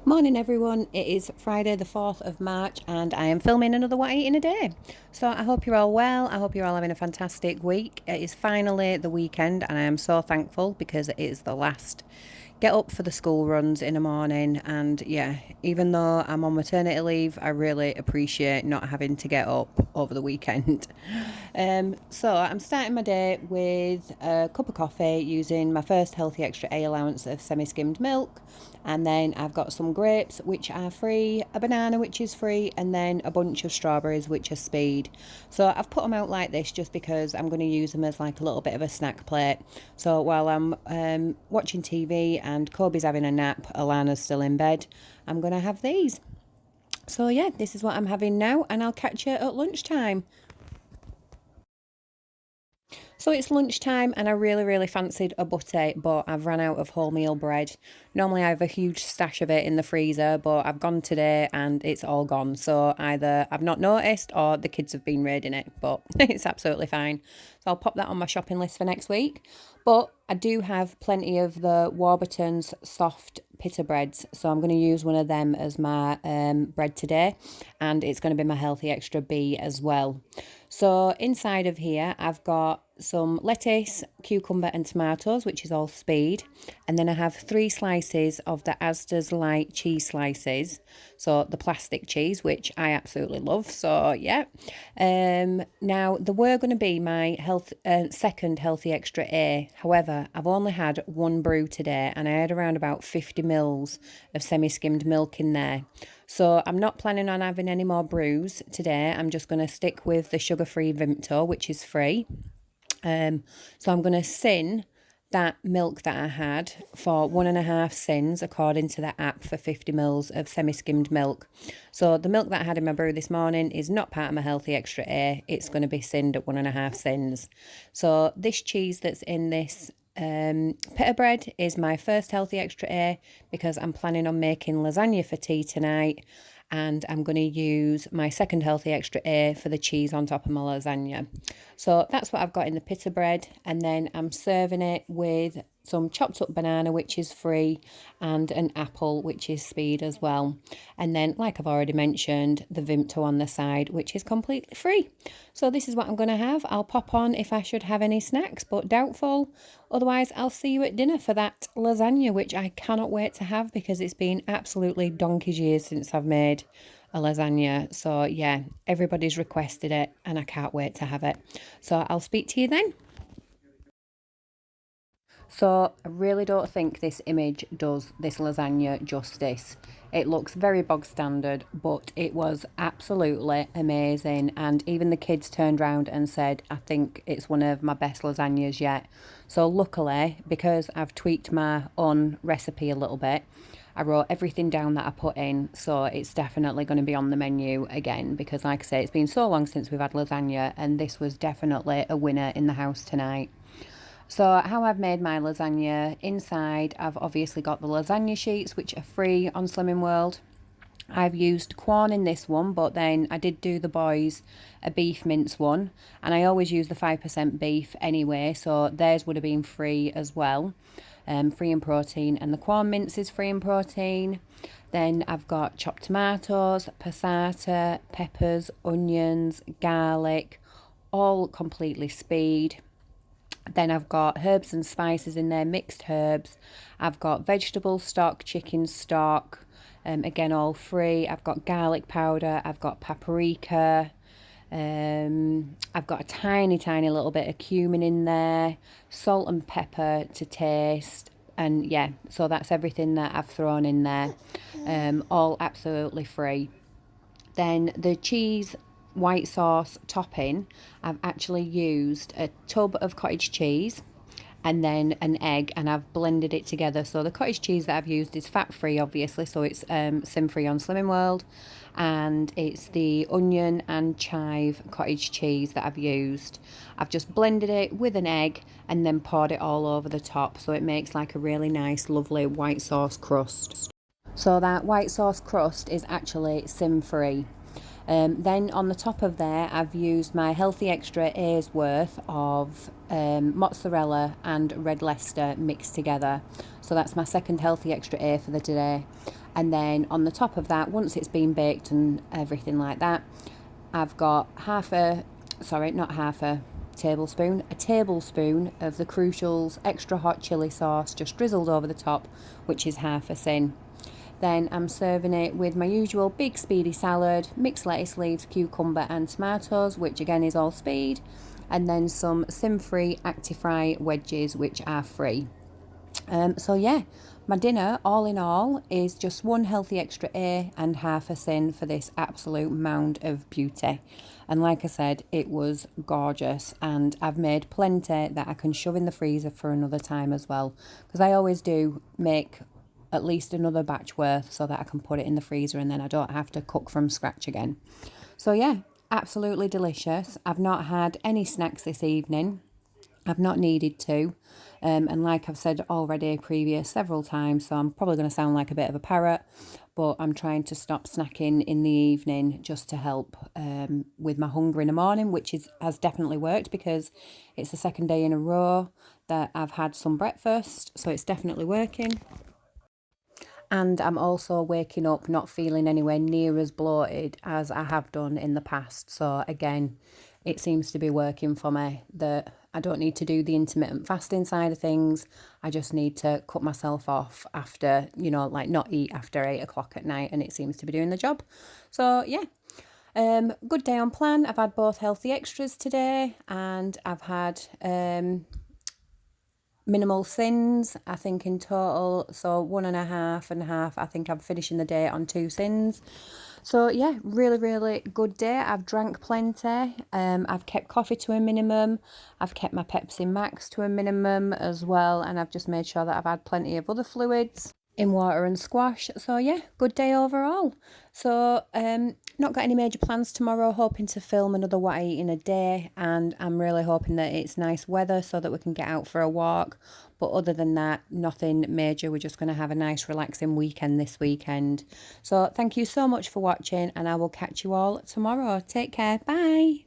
Morning everyone, it is Friday the 4th of March and I am filming another What I Eat in a Day. So I hope you're all well, I hope you're all having a fantastic week. It is finally the weekend and I am so thankful because it is the last get up for the school runs in the morning. And yeah, even though I'm on maternity leave, I really appreciate not having to get up over the weekend. So I'm starting my day with a cup of coffee using my first Healthy Extra A allowance of semi-skimmed milk, and then I've got some grapes which are free, a banana which is free, and then a bunch of strawberries which are speed. So I've put them out like this just because I'm going to use them as like a little bit of a snack plate. So while I'm watching TV and Kobe's having a nap, Alana's still in bed, I'm going to have these. So yeah, this is what I'm having now, and I'll catch you at lunchtime. So it's lunchtime and I really fancied a butty, but I've ran out of wholemeal bread. Normally I have a huge stash of it in the freezer, but I've gone today and it's all gone. So either I've not noticed or the kids have been raiding it, but it's absolutely fine. So I'll pop that on my shopping list for next week. But I do have plenty of the Warburton's soft pita breads, so I'm going to use one of them as my bread today, and it's going to be my Healthy Extra B as well. So inside of here I've got some lettuce, cucumber and tomatoes, which is all speed, and then I have 3 slices of the Asda's Light cheese slices, so the plastic cheese, which I absolutely love. So yeah, now there were going to be my second Healthy Extra A. However, I've only had one brew today and I had around about 50 mils of semi-skimmed milk in there. So I'm not planning on having any more brews today. I'm just going to stick with the sugar-free Vimto, which is free. So I'm going to sin that milk that I had for 1.5 sins according to the app for 50 mils of semi-skimmed milk. So the milk that I had in my brew this morning is not part of my Healthy Extra A. It's going to be sinned at 1.5 sins. So this cheese that's in this pita bread is my first Healthy Extra A because I'm planning on making lasagna for tea tonight, and I'm going to use my second Healthy Extra A for the cheese on top of my lasagna. So that's what I've got in the pita bread, and then I'm serving it with some chopped up banana, which is free, and an apple, which is speed as well. And then, like I've already mentioned, the Vimto on the side, which is completely free. So this is what I'm going to have. I'll pop on if I should have any snacks, but doubtful. Otherwise, I'll see you at dinner for that lasagna, which I cannot wait to have because it's been absolutely donkey's years since I've made a lasagna. So yeah, everybody's requested it and I can't wait to have it. So I'll speak to you then. So I really don't think this image does this lasagna justice. It looks very bog standard, but it was absolutely amazing. And even the kids turned around and said, I think it's one of my best lasagnas yet. So luckily, because I've tweaked my own recipe a little bit, I wrote everything down that I put in, so it's definitely going to be on the menu again because, like I say, it's been so long since we've had lasagna, and this was definitely a winner in the house tonight. So how I've made my lasagna: inside I've obviously got the lasagna sheets, which are free on Slimming World. I've used Quorn in this one, but then I did do the boys a beef mince one, and I always use the 5% beef anyway, so theirs would have been free as well, free in protein, and the Quorn mince is free in protein. Then I've got chopped tomatoes, passata, peppers, onions, garlic, all completely speed. Then I've got herbs and spices in there, mixed herbs. I've got vegetable stock, chicken stock, again all free. I've got garlic powder, I've got paprika, I've got a tiny little bit of cumin in there, salt and pepper to taste. And yeah, so that's everything that I've thrown in there, all absolutely free. Then the cheese white sauce topping, I've actually used a tub of cottage cheese and then an egg, and I've blended it together. So the cottage cheese that I've used is fat free, obviously, so it's sin free on Slimming World, and it's the onion and chive cottage cheese that I've used. I've just blended it with an egg and then poured it all over the top, so it makes like a really nice lovely white sauce crust. So that white sauce crust is actually sin free. Then on the top of there, I've used my Healthy Extra A's worth of mozzarella and red Leicester mixed together. So that's my second Healthy Extra A for the day. And then on the top of that, once it's been baked and everything like that, I've got a tablespoon of the Crucials extra hot chili sauce just drizzled over the top, which is half a sin. Then I'm serving it with my usual big speedy salad, mixed lettuce leaves, cucumber and tomatoes, which again is all speed, and then some sin-free Actifry wedges, which are free. So yeah, my dinner all in all is just one Healthy Extra A and half a sin for this absolute mound of beauty. And like I said, it was gorgeous, and I've made plenty that I can shove in the freezer for another time as well, because I always do make at least another batch worth so that I can put it in the freezer and then I don't have to cook from scratch again. So yeah, absolutely delicious. I've not had any snacks this evening. I've not needed to. And like I've said already previous several times, so I'm probably going to sound like a bit of a parrot, but I'm trying to stop snacking in the evening just to help with my hunger in the morning, which has definitely worked, because it's the second day in a row that I've had some breakfast, so it's definitely working. And I'm also waking up not feeling anywhere near as bloated as I have done in the past. So again, it seems to be working for me, that I don't need to do the intermittent fasting side of things. I just need to cut myself off after, like not eat after 8 o'clock at night, and it seems to be doing the job. So yeah, good day on plan. I've had both Healthy Extras today, and I've had minimal sins, I think, in total. So one and a half and a half. I think I'm finishing the day on 2 sins. So yeah, really, really good day. I've drank plenty. I've kept coffee to a minimum. I've kept my Pepsi Max to a minimum as well. And I've just made sure that I've had plenty of other fluids in water and squash. So yeah, good day overall. So not got any major plans tomorrow, hoping to film another what I eat in a day, and I'm really hoping that it's nice weather so that we can get out for a walk. But other than that, nothing major. We're just going to have a nice relaxing weekend this weekend. So thank you so much for watching, and I will catch you all tomorrow. Take care. Bye.